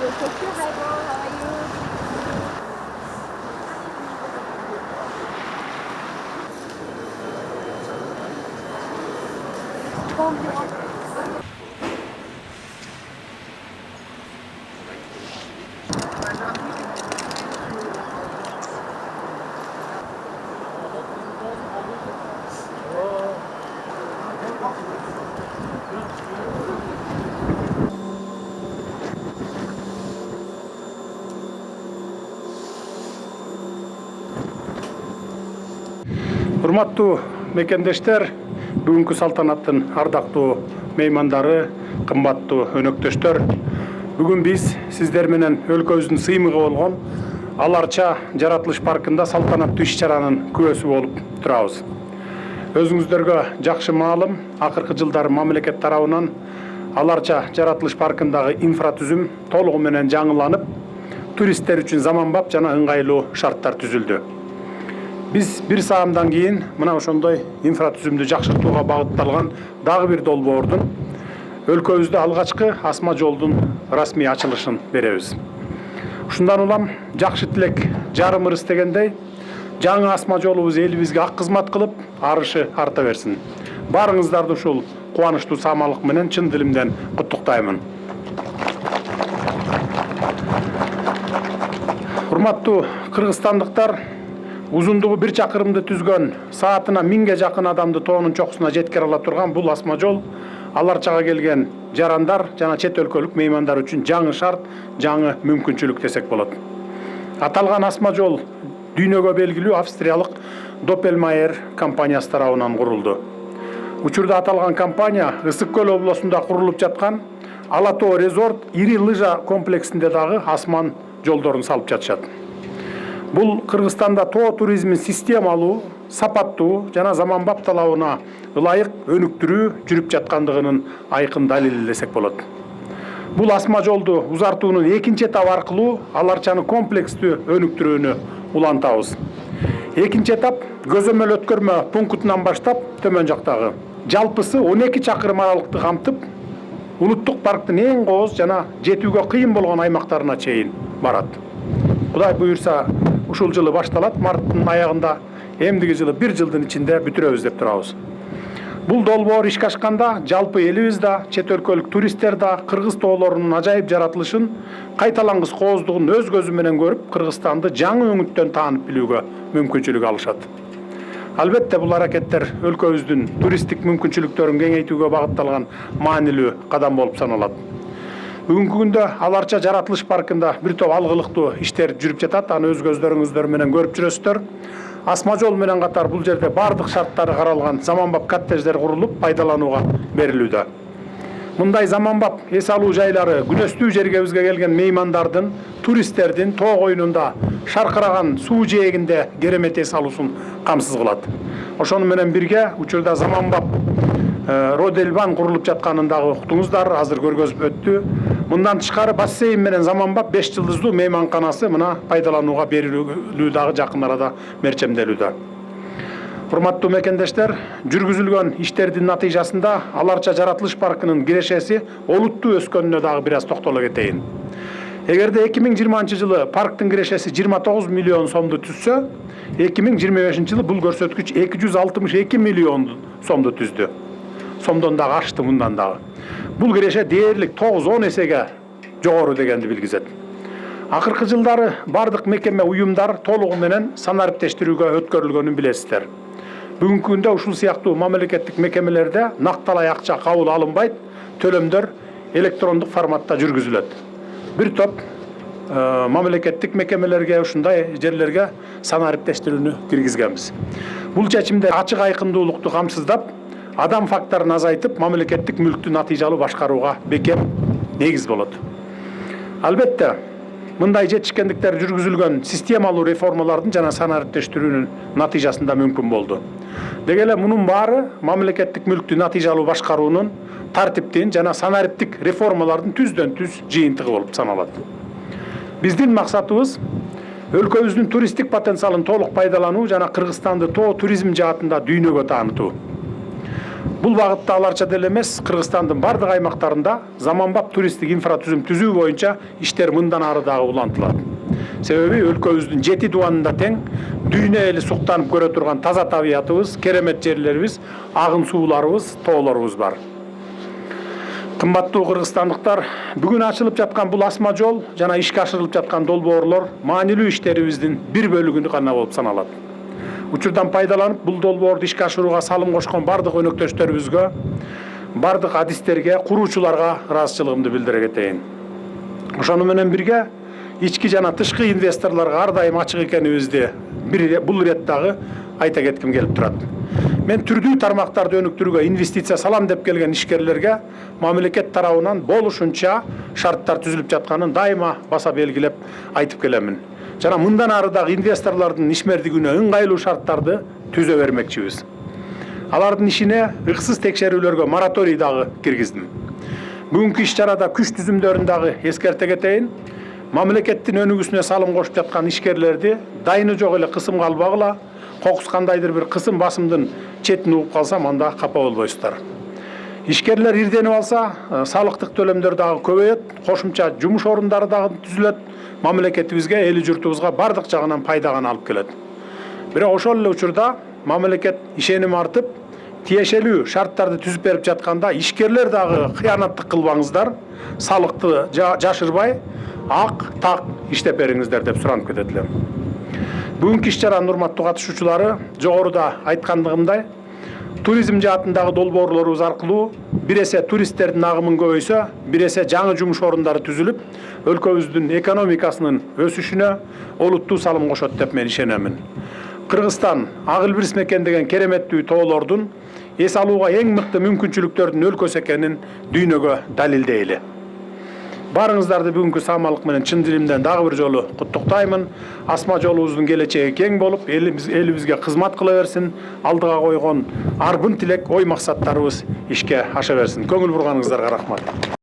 Thank you. Hi, Bo. How are you? Урматтуу мекендештер, бүгүнкү салтанаттын ардактуу меймандары, кымбаттуу өнөктөштөр, бүгүн биз сиздер менен өлкөбүздүн сыймыгы болгон Ал Арча жаратылыш паркында салтанаттуу иш-чаранын күбөсү болуп турабыз. Өзүңүздөргө жакшы маалым, акыркы жылдары мамлекет тарабынан Ал Арча жаратылыш паркындагы инфратүзүм толугу менен жаңыланып, туристтер үчүн заманбап жана ыңгайлуу шарттар түзүлдү. Биз бир саамдан кийин мына ошондой инфратүзүмдү жакшыртууга багытталган дагы бир долбоордун өлкөбүздө алгачкы асма жолдун расмий ачылышын беребиз. Ушундан улам жакшы тилек жарым ырыс дегендей, жаңы асма жолубуз элибизге ак кызмат кылып, арышы арта берсин. Баарыңыздарды ушул кубанычтуу саамалык менен чын дилимден куттуктаймын. Урматтуу кыргызстандыктар, узундугу 1 чакырымды түзгөн, саатына 1000ге жакын адамды тоонун чокусуна жеткире ала турган бул асма жол Ал Арчага келген жарандар жана чет өлкөлүк меймандар үчүн жаңы шарт, жаңы мүмкүнчүлүк десек болот. Аталган асма жол дүйнөгө белгилүү австриялык Doppelmayr компаниясы тарабынан курулду. Учурда аталган компания Ысык көл облусунда курулуп жаткан Ала Тоо резорт ири лыжа комплексинде дагы асман жолдорун салып жатышат. Бул Кыргызстанда тоо туризмин системалуу, сапаттуу жана заманбап талабына ылайык өнүктүрүү жүрүп жаткандыгынын айкын далили десек болот. Бул асма жолду узартуунун экинчи этабы аркылуу Ал Арчаны комплекстүү өнүктүрүүнү улантабыз. Экинчи этап көзөмөл өткөрмө пунктунан баштап төмөн жактагы жалпысы 12 чакырым аралыкты камтып, улуттук парктын эң кооз жана жетүүгө кыйын болгон аймактарына чейин барат. Кудай буюрса, ушул жылы башталат, марттын аягында, эмдиги жылы 1 жылдын ичинде бүтүрөбүз деп турабыз. Бул долбоор ишке ашканда жалпы элибиз да, чет өлкөлүк туристтер да кыргыз тоолорунун ажайып жаратылышын, кайталангыс кооздугун өз көзү менен көрүп, Кыргызстанды жаңы өңүттөн таанып билүүгө мүмкүнчүлүк алышат. Албетте бул аракеттер өлкөбүздүн туристтик мүмкүнчүлүктөрүн кеңейтүүгө багытталган маанилүү кадам болуп саналат. Бүгүнкү күндө Ал Арча жаратылыш паркында бир топ алгылыктуу иштер жүрүп жатат, аны өз көздөрүңүздөр менен көрүп жүрөсүздөр. Асма жол менен катар бул жерде бардык шарттары каралган заманбап коттедждер курулуп, пайдаланууга берилүүдө. Мындай заманбап эс алуу жайлары күнөстүү жергебизге келген меймандардын, туристтердин тоо коюнунда шаркыраган суу жээгинде керемет эс алуусун камсыз кылат. Ошону менен бирге учурда заманбап Родельбан курулуп жатканын дагы уктуңуздар, азыр көргөзүп өттү. Мындан тышкары бассейн менен заманбап 5 жылдыздуу мейманканасы мына пайдаланууга берилүү дагы жакын арада мерчемделүүдө. Урматтуу мекендештер, жүргүзүлгөн иштердин натыйжасында Ал Арча жаратылыш паркынын кирешеси олуттуу өскөнүнө дагы бир аз токтоло кетейин. Эгерде 2020 жылы парктын кирешеси 29 миллион сомду түзсө, 2025 жылы бул көрсөткүч 262 миллион сомду түздү. Сомдон дагы ашты мындан дагы. Бул киреше дээрлик 9-10 эсеге жогору дегенди билгизет. Акыркы жылдары бардык мекеме уюмдар толугу менен санариптештирүүгө өткөрүлгөнүн билесиздер. Бүгүнкү күндө ушул сыяктуу мамлекеттик мекемелерде накталай акча кабыл алынбайт, төлөмдөр электрондук форматта жүргүзүлөт. Бир топ мамлекеттик мекемелерге, ушундай жерлерге санариптештирүүнү киргизгенбиз. Бул чечимде ачык айкындуулукту камсыздап, адам факторун азайтып, мамлекеттик мүлктү натыйжалуу башкарууга бекем негиз болот. Албетте, мындай жетишкендиктер жүргүзүлгөн системалуу реформалардын жана санариптештирүүнүн натыйжасында мүмкүн болду. Деги эле мунун баары мамлекеттик мүлктү натыйжалуу башкаруунун, тартиптин жана санариптик реформалардын түздөн түз жыйынтыгы болуп саналат. Биздин максатыбыз өлкөбүздүн туристтик потенциалын толук пайдалануу жана Кыргызстанды тоо туризм жаатында дүйнөгө таанытуу. Бул багытта аларча деле эмес, Кыргызстандын бардык аймактарында заманбап туристтик инфратүзүм түзүү боюнча иштер мындан ары дагы улантылат. Себеби өлкөбүздүн 7 дубанында тең дүйнө эли суктанып көрө турган таза табиятыбыз, керемет жерлерибиз, агын сууларыбыз, тоолорубуз бар. Кымбаттуу кыргызстандыктар, бүгүн ачылып жаткан бул асма жол жана ишке ашырылып жаткан долбоорлор маанилүү иштерибиздин бир бөлүгү гана болуп саналат. Учурдан пайдаланып, бул долбоорду ишке ашырууга салым кошкон бардык өнөктөштөрүбүзгө, бардык адистерге, куруучуларга ыраазычылыгымды билдире кетейин. Ошону менен бирге ички жана тышкы инвесторлорго ар дайым ачык экенибизди бул ирет дагы айта кетким келип турат. Мен түрдүү тармактарды өнүктүрүүгө инвестиция салам деп келген ишкерлерге мамлекет тарабынан болушунча шарттар түзүлүп жатканын дайыма баса белгилеп айтып келемин. Жана мындан ары дагы инвесторлордун ишмердигине ыңгайлуу шарттарды түзө бермекчибиз. Алардын ишине ыксыз текшерүүлөргө мораторий дагы киргиздим. Бүгүнкү иш чарада күч түзүмдөрүн дагы эскерте кетейин. Мамлекеттин өнүгүүсүнө салым кошуп жаткан ишкерлерди дайыны жок эле кысымга албагыла. Кокус кандайдыр бир кысым басымдын четин угуп калсам, анда капа болбойсуздар. Ишкерлер ирденип алса, салыктык төлөмдөр дагы көбөйөт, кошумча жумуш орундары дагы түзүлөт, мамлекетибизге, эли журтубузга бардык жагынан пайда гана алып келет. Бирок ошол эле учурда мамлекет ишеним артып, тиешелүү шарттарды түзүп берип жатканда ишкерлер дагы кыянаттык кылбаңыздар, салыкты жашырбай, ак, так иштеп бериңиздер деп суранып кетет элем. Бүгүнкү иш чаранын урматтуу катышуучулары, жогоруда айткандыгымдай, туризм жаатындагы долбоорлорубуз аркылуу бир эсе туристтердин агымын көбөйсө, бир эсе жаңы жумуш орундары түзүлүп, өлкөбүздүн экономикасынын өсүшүнө олуттуу салым кошот деп мен ишенемин. Кыргызстан ак илбирис мекендеген кереметтүү тоолордун эс алууга эң мыкты мүмкүнчүлүктөрдүн өлкөсү экенин дүйнөгө далилдейли. Барыңыздарды бүгүнкү саамалык менен чын диlimden дагы бир жолу куттуктаймын. Асма жолубуздун келечеги кең болуп, элибизге кызмат кыла берсин. Алдыга койгон арбын тилек, ой максаттарыбыз ишке аша берсин. Көңүл бурганыңыздарга рахмат.